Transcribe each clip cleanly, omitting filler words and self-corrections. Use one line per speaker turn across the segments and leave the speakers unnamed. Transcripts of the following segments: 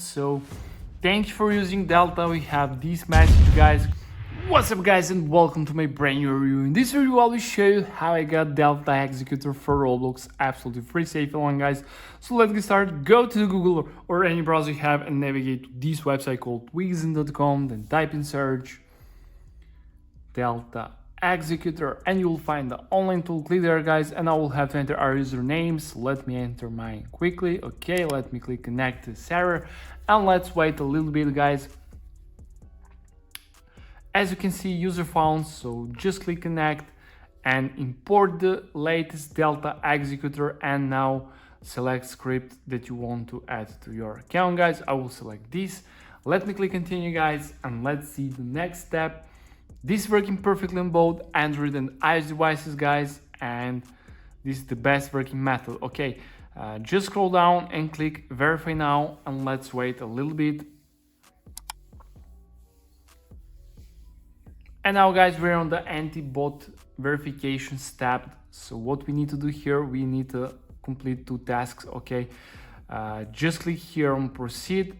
So thank you for using Delta. We have this message, guys. What's up, guys, and welcome to my brand new review. In this review I will show you how I got Delta Executor for Roblox absolutely free, safe and long, guys. So let's get started. Go to Google or any browser you have and navigate to this website called wixen.com, then type in search Delta Executor and you will find the online tool. Click there, guys, and I will have to enter our usernames. Let me enter mine quickly. Okay, let me click connect to server and let's wait a little bit, guys. As you can see, user found, so just click connect and import the latest Delta Executor and now select script that you want to add to your account, guys. I will select this. Let me click continue, guys, and let's see the next step. This is working perfectly on both Android and iOS devices, guys, and this is the best working method. Okay, just scroll down and click verify now and let's wait a little bit. And now, guys, we're on the anti-bot verification tab. So what we need to do here, we need to complete 2 tasks. Okay, just click here on proceed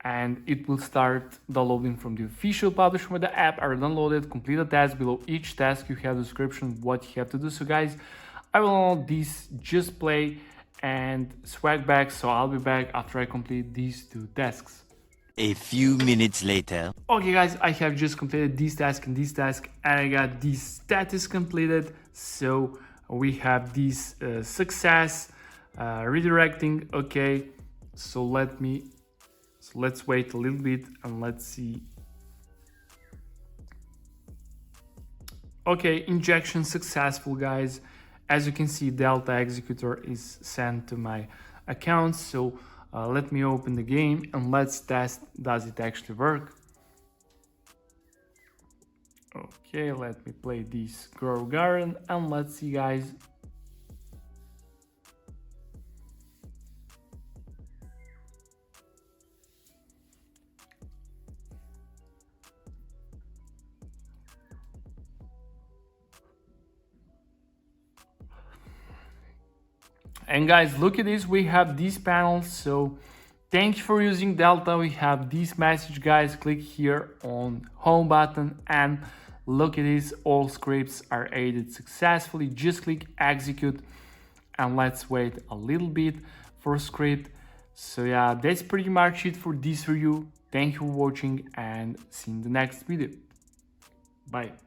and it will start downloading from the official publisher where the app are downloaded. Complete a task. Below each task you have a description of what you have to do. So guys, I will download this, just play and swag back. So I'll be back after I complete these 2 tasks.
A few minutes later.
Okay, guys, I have just completed this task and this task and I got this status completed. So we have this success redirecting. Okay, so let's wait a little bit and let's see. Okay, injection successful, guys. As you can see, Delta Executor is sent to my account. So let me open the game and let's test, does it actually work? Okay, let me play this Grow Garden and let's see, guys. And guys, look at this, we have these panels. So thank you for using Delta. We have this message, guys. Click here on home button and look at this, all scripts are added successfully. Just click execute and let's wait a little bit for script. So yeah, that's pretty much it for this review. Thank you for watching and see you in the next video. Bye.